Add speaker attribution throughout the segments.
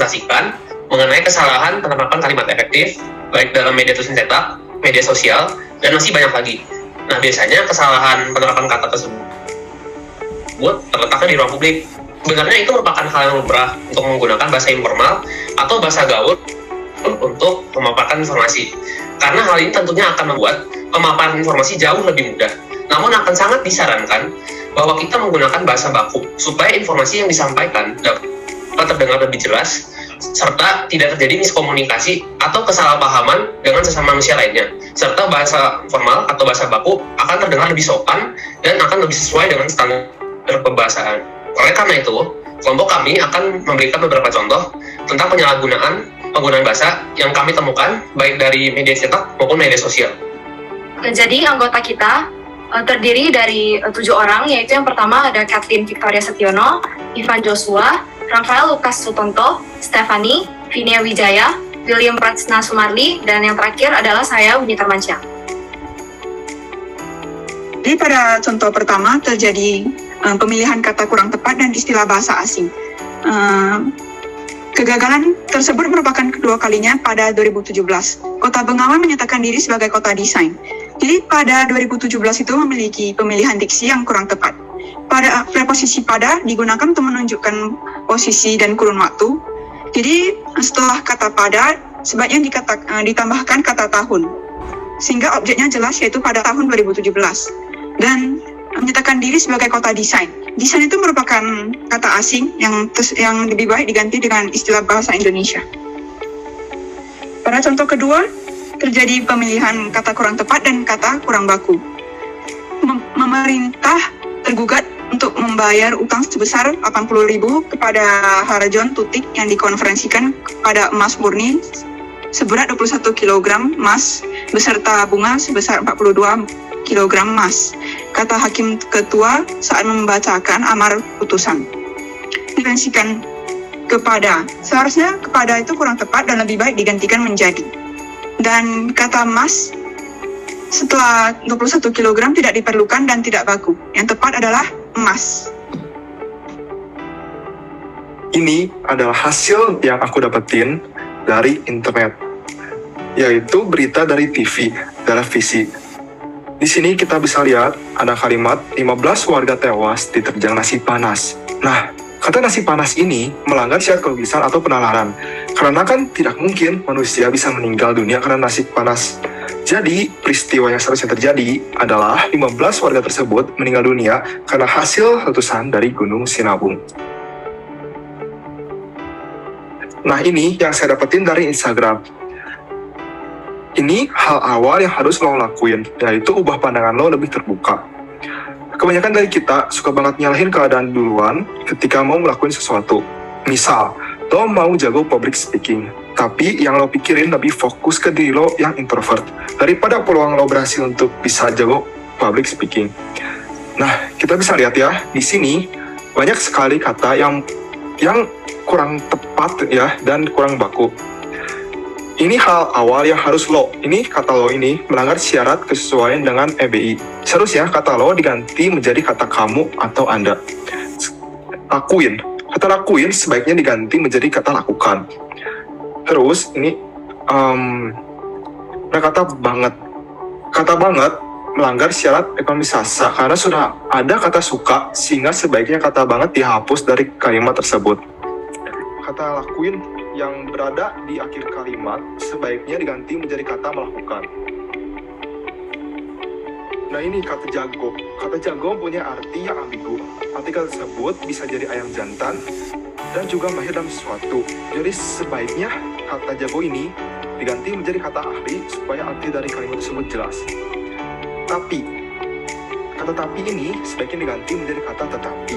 Speaker 1: presentasikan mengenai kesalahan penerapan kalimat efektif, baik dalam media tulisan cetak, media sosial, dan masih banyak lagi. Nah, biasanya kesalahan penerapan kata tersebut terletaknya di ruang publik. Sebenarnya itu merupakan hal yang lumrah untuk menggunakan bahasa informal atau bahasa gaul untuk memaparkan informasi. Karena hal ini tentunya akan membuat pemaparan informasi jauh lebih mudah. Namun akan sangat disarankan bahwa kita menggunakan bahasa baku supaya informasi yang disampaikan dapat terdengar lebih jelas serta tidak terjadi miskomunikasi atau kesalahpahaman dengan sesama manusia lainnya. Serta bahasa formal atau bahasa baku akan terdengar lebih sopan dan akan lebih sesuai dengan standar pembahasaan. Oleh karena itu, kelompok kami akan memberikan beberapa contoh tentang penggunaan bahasa yang kami temukan baik dari media cetak maupun media sosial.
Speaker 2: Jadi anggota kita terdiri dari 7 orang, yaitu yang pertama ada Kathleen Victoria Setiono, Ivan Joshua, Rafael Lukas Sutonto, Stephanie, Vinia Wijaya, William Pratsna Sumarli, dan yang terakhir adalah saya, Winnie Termansyah.
Speaker 3: Jadi pada contoh pertama terjadi pemilihan kata kurang tepat dan istilah bahasa asing. Kegagalan tersebut merupakan kedua kalinya pada 2017. Kota Bengawan menyatakan diri sebagai kota desain. Jadi pada 2017 itu memiliki pemilihan diksi yang kurang tepat. Pada preposisi pada digunakan untuk menunjukkan posisi dan kurun waktu. Jadi setelah kata pada sebaiknya ditambahkan kata tahun. Sehingga objeknya jelas yaitu pada tahun 2017. Dan menyatakan diri sebagai kota desain. Desain itu merupakan kata asing yang lebih baik diganti dengan istilah bahasa Indonesia. Pada contoh kedua, terjadi pemilihan kata kurang tepat dan kata kurang baku. Pemerintah tergugat untuk membayar utang sebesar 80.000 kepada Harajon Tutik yang dikonferensikan kepada emas murni seberat 21 kg emas beserta bunga sebesar 42 kg emas, kata hakim ketua saat membacakan amar putusan. Direferensikan kepada, seharusnya kepada itu kurang tepat dan lebih baik digantikan menjadi. Dan kata emas setelah 21 kg tidak diperlukan dan tidak baku. Yang tepat adalah emas.
Speaker 4: Ini adalah hasil yang aku dapetin dari internet, yaitu berita dari TV, televisi. Di sini kita bisa lihat ada kalimat 15 warga tewas diterjang nasi panas. Nah, kata nasi panas ini melanggar syarat kelogisan atau penalaran. Karena kan tidak mungkin manusia bisa meninggal dunia karena nasi panas. Jadi, peristiwa yang seharusnya terjadi adalah 15 warga tersebut meninggal dunia karena hasil letusan dari Gunung Sinabung. Nah, ini yang saya dapetin dari Instagram. Ini hal awal yang harus lo lakuin, yaitu ubah pandangan lo lebih terbuka. Kebanyakan dari kita suka banget nyalahin keadaan duluan ketika mau ngelakuin sesuatu. Misal, lo mau jago public speaking, tapi yang lo pikirin lebih fokus ke diri lo yang introvert, daripada peluang lo berhasil untuk bisa jago public speaking. Nah, kita bisa lihat ya, di sini banyak sekali kata yang kurang tepat ya, dan kurang baku. Ini hal awal yang harus ini kata lo ini melanggar syarat kesesuaian dengan EBI. Seharusnya kata lo diganti menjadi kata kamu atau Anda. Lakuin. Kata lakuin sebaiknya diganti menjadi kata lakukan. Terus ini kata banget. Kata banget melanggar syarat ekonomi sasa karena sudah ada kata suka sehingga sebaiknya kata banget dihapus dari kalimat tersebut. Kata lakuin yang berada di akhir kalimat sebaiknya diganti menjadi kata melakukan. Nah, ini kata jago. Kata jago punya arti yang ambigu. Arti kata tersebut bisa jadi ayam jantan dan juga mahir dalam sesuatu. Jadi sebaiknya kata jago ini diganti menjadi kata ahli supaya arti dari kalimat tersebut jelas. Tapi, kata tapi ini sebaiknya diganti menjadi kata tetapi.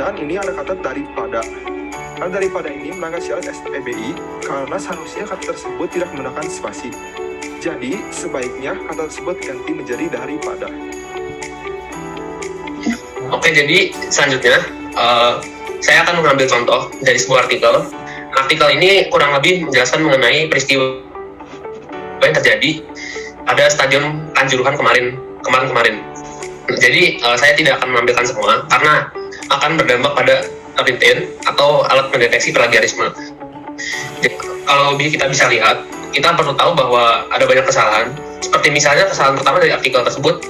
Speaker 4: Dan ini ada kata daripada. Karena daripada ini melanggar syarat EBI karena seharusnya kata tersebut tidak menggunakan spasi. Jadi, sebaiknya kata tersebut ganti menjadi daripada.
Speaker 1: Oke, jadi selanjutnya saya akan mengambil contoh dari sebuah artikel. Artikel ini kurang lebih menjelaskan mengenai peristiwa yang terjadi pada Stadion Kanjuruhan kemarin. Jadi saya tidak akan menampilkan semua karena akan berdampak pada printin atau alat mendeteksi plagiarisme. Jadi, kalau kita bisa lihat, kita perlu tahu bahwa ada banyak kesalahan. Seperti misalnya kesalahan pertama dari artikel tersebut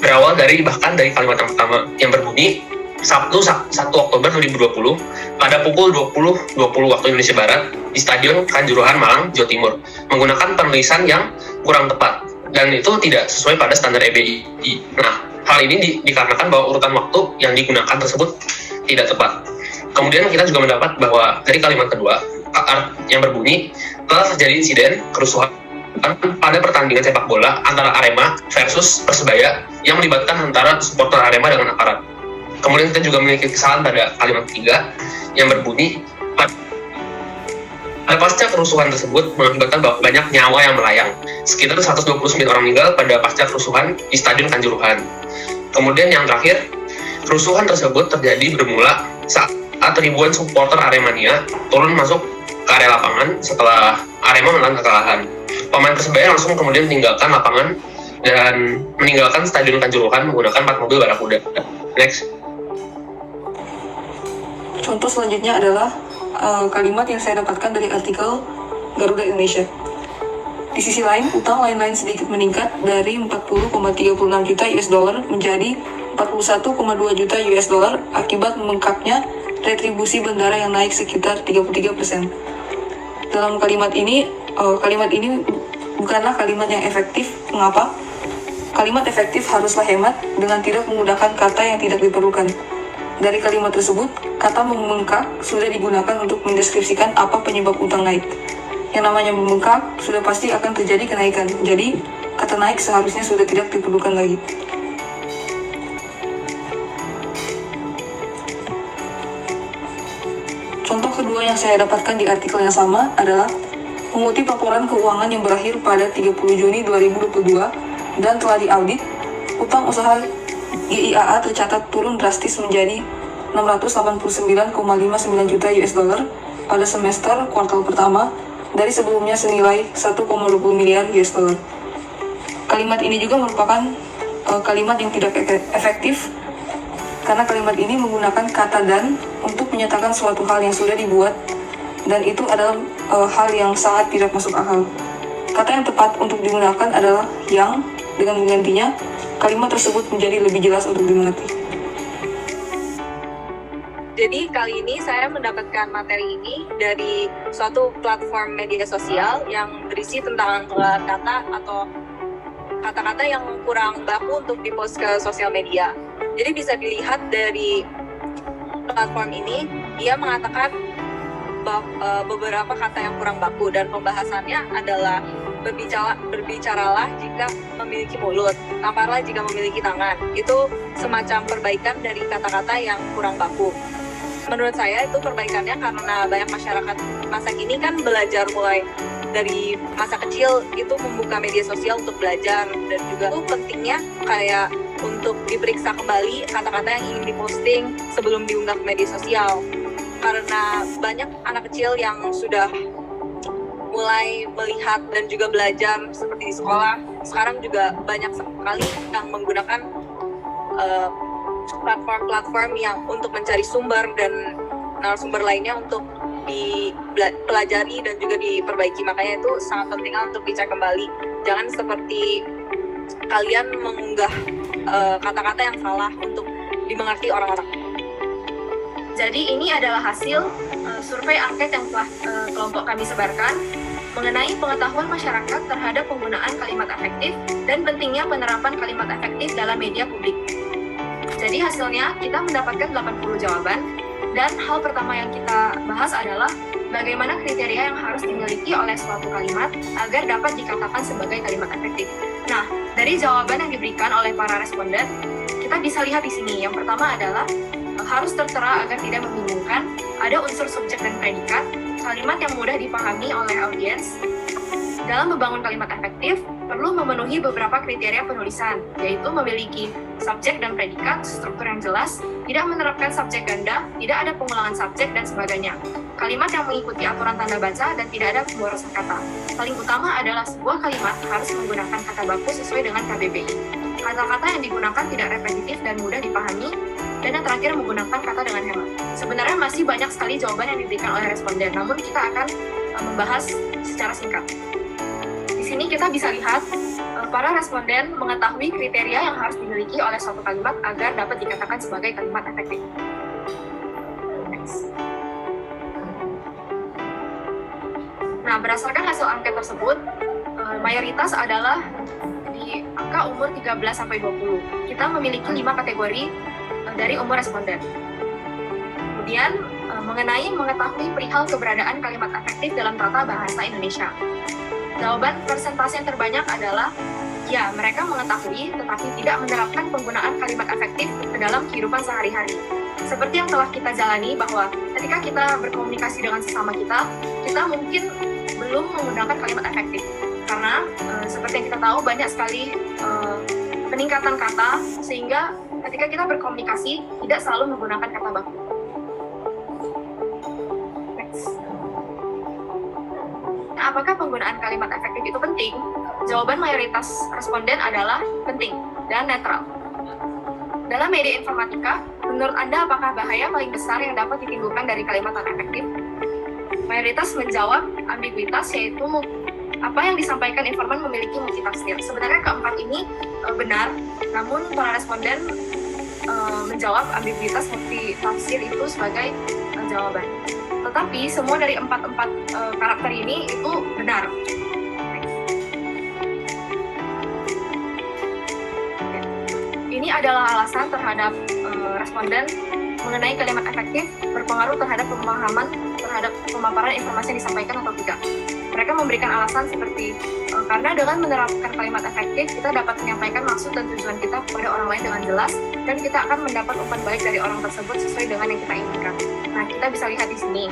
Speaker 1: berawal dari kalimat yang pertama yang berbunyi Sabtu 1 Oktober 2020 pada pukul 20.20 waktu Indonesia Barat di Stadion Kanjuruhan, Malang, Jawa Timur menggunakan penulisan yang kurang tepat dan itu tidak sesuai pada standar EBI. Nah, hal ini dikarenakan bahwa urutan waktu yang digunakan tersebut tidak tepat. Kemudian kita juga mendapat bahwa dari kalimat kedua yang berbunyi telah terjadi insiden kerusuhan pada pertandingan sepak bola antara Arema versus Persebaya yang melibatkan antara supporter Arema dengan aparat. Kemudian kita juga memiliki kesalahan pada kalimat ketiga yang berbunyi pada pasca kerusuhan tersebut mengakibatkan banyak nyawa yang melayang. Sekitar 129 orang meninggal pada pasca kerusuhan di Stadion Kanjuruhan. Kemudian yang terakhir, kerusuhan tersebut terjadi bermula saat ribuan supporter Aremania turun masuk ke area lapangan setelah Arema menelan kekalahan. Pemain Persebaya langsung kemudian meninggalkan lapangan dan meninggalkan Stadion Kanjuruhan menggunakan 4 mobil barakuda. Next.
Speaker 5: Contoh selanjutnya adalah kalimat yang saya dapatkan dari artikel Garuda Indonesia. Di sisi lain, utang lain-lain sedikit meningkat dari 40,36 juta US dollar menjadi 41,2 juta US dollar akibat membengkaknya retribusi bandara yang naik sekitar 33%. Dalam kalimat ini bukanlah kalimat yang efektif. Mengapa? Kalimat efektif haruslah hemat dengan tidak menggunakan kata yang tidak diperlukan. Dari kalimat tersebut, kata membengkak sudah digunakan untuk mendeskripsikan apa penyebab utang naik. Yang namanya membengkak sudah pasti akan terjadi kenaikan. Jadi, kata naik seharusnya sudah tidak diperlukan lagi. Contoh kedua yang saya dapatkan di artikel yang sama adalah mengutip laporan keuangan yang berakhir pada 30 Juni 2022 dan telah diaudit, utang usaha GIAA tercatat turun drastis menjadi 689,59 juta US dollar pada semester kuartal pertama dari sebelumnya senilai 1,20 miliar US dollar. Kalimat ini juga merupakan kalimat yang tidak efektif karena kalimat ini menggunakan kata dan untuk menyatakan suatu hal yang sudah dibuat dan itu adalah hal yang sangat tidak masuk akal. Kata yang tepat untuk digunakan adalah yang, dengan menggantinya kalimat tersebut menjadi lebih jelas untuk dimengerti.
Speaker 2: Jadi kali ini saya mendapatkan materi ini dari suatu platform media sosial yang berisi tentang kata atau kata-kata yang kurang baku untuk dipost ke sosial media. Jadi bisa dilihat dari platform ini, dia mengatakan beberapa kata yang kurang baku dan pembahasannya adalah berbicaralah jika memiliki mulut, tamparlah jika memiliki tangan. Itu semacam perbaikan dari kata-kata yang kurang baku. Menurut saya itu perbaikannya karena banyak masyarakat masa kini kan belajar mulai dari masa kecil itu membuka media sosial untuk belajar dan juga itu pentingnya kayak untuk diperiksa kembali kata-kata yang ingin diposting sebelum diunggah ke media sosial. Karena banyak anak kecil yang sudah mulai melihat dan juga belajar seperti di sekolah. Sekarang juga banyak sekali yang menggunakan platform-platform yang untuk mencari sumber dan narasumber lainnya untuk dipelajari dan juga diperbaiki. Makanya itu sangat penting untuk dicek kembali. Jangan seperti kalian mengunggah kata-kata yang salah untuk dimengerti orang-orang. Jadi ini adalah hasil survei angket yang telah kelompok kami sebarkan mengenai pengetahuan masyarakat terhadap penggunaan kalimat efektif dan pentingnya penerapan kalimat efektif dalam media publik. Jadi hasilnya kita mendapatkan 80 jawaban dan hal pertama yang kita bahas adalah bagaimana kriteria yang harus dimiliki oleh suatu kalimat agar dapat dikatakan sebagai kalimat efektif. Nah, dari jawaban yang diberikan oleh para responden, kita bisa lihat di sini. Yang pertama adalah harus tertera agar tidak membingungkan, ada unsur subjek dan predikat, kalimat yang mudah dipahami oleh audiens. Dalam membangun kalimat efektif, perlu memenuhi beberapa kriteria penulisan, yaitu memiliki subjek dan predikat, struktur yang jelas, tidak menerapkan subjek ganda, tidak ada pengulangan subjek, dan sebagainya. Kalimat yang mengikuti aturan tanda baca dan tidak ada pemborosan kata. Paling utama adalah sebuah kalimat harus menggunakan kata baku sesuai dengan KBBI. Kata-kata yang digunakan tidak repetitif dan mudah dipahami, dan yang terakhir menggunakan kata dengan hemat. Sebenarnya masih banyak sekali jawaban yang diberikan oleh responden, namun kita akan membahas secara singkat. Di sini kita bisa lihat para responden mengetahui kriteria yang harus dimiliki oleh suatu kalimat agar dapat dikatakan sebagai kalimat efektif. Next. Nah, berdasarkan hasil angket tersebut, mayoritas adalah di angka umur 13-20. Kita memiliki 5 kategori dari umur responden. Kemudian, mengenai mengetahui perihal keberadaan kalimat efektif dalam tata bahasa Indonesia. Jawaban persentase yang terbanyak adalah ya, mereka mengetahui tetapi tidak menerapkan penggunaan kalimat efektif ke dalam kehidupan sehari-hari. Seperti yang telah kita jalani bahwa ketika kita berkomunikasi dengan sesama kita mungkin belum menggunakan kalimat efektif. Karena seperti yang kita tahu banyak sekali peningkatan kata sehingga ketika kita berkomunikasi tidak selalu menggunakan kata baku. Next. Nah, apakah penggunaan kalimat efektif itu penting? Jawaban mayoritas responden adalah penting dan netral. Dalam media informatika, menurut Anda apakah bahaya paling besar yang dapat ditimbulkan dari kalimat non efektif? Mayoritas menjawab ambiguitas, yaitu apa yang disampaikan informan memiliki multitafsir. Sebenarnya keempat ini benar, namun para responden menjawab ambiguitas multitafsir itu sebagai jawaban. Tetapi semua dari empat karakter ini itu benar. Ini adalah alasan terhadap responden mengenai kalimat efektif berpengaruh terhadap pemahaman terhadap pemaparan informasi yang disampaikan atau tidak. Mereka memberikan alasan seperti karena dengan menerapkan kalimat efektif kita dapat menyampaikan maksud dan tujuan kita kepada orang lain dengan jelas dan kita akan mendapat umpan balik dari orang tersebut sesuai dengan yang kita inginkan. Nah, kita bisa lihat di sini.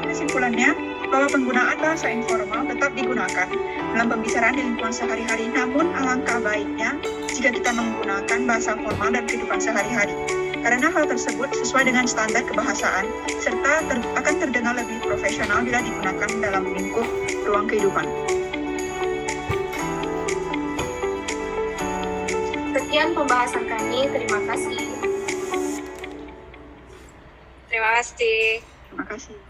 Speaker 3: Kesimpulannya, bahwa penggunaan bahasa informal tetap digunakan dalam pembicaraan di lingkungan sehari-hari, namun alangkah baiknya jika kita menggunakan bahasa formal dalam kehidupan sehari-hari. Karena hal tersebut sesuai dengan standar kebahasaan, serta akan terdengar lebih profesional bila digunakan dalam lingkup ruang kehidupan.
Speaker 2: Sekian pembahasan kami, terima kasih.
Speaker 5: Terima kasih.
Speaker 3: Terima kasih.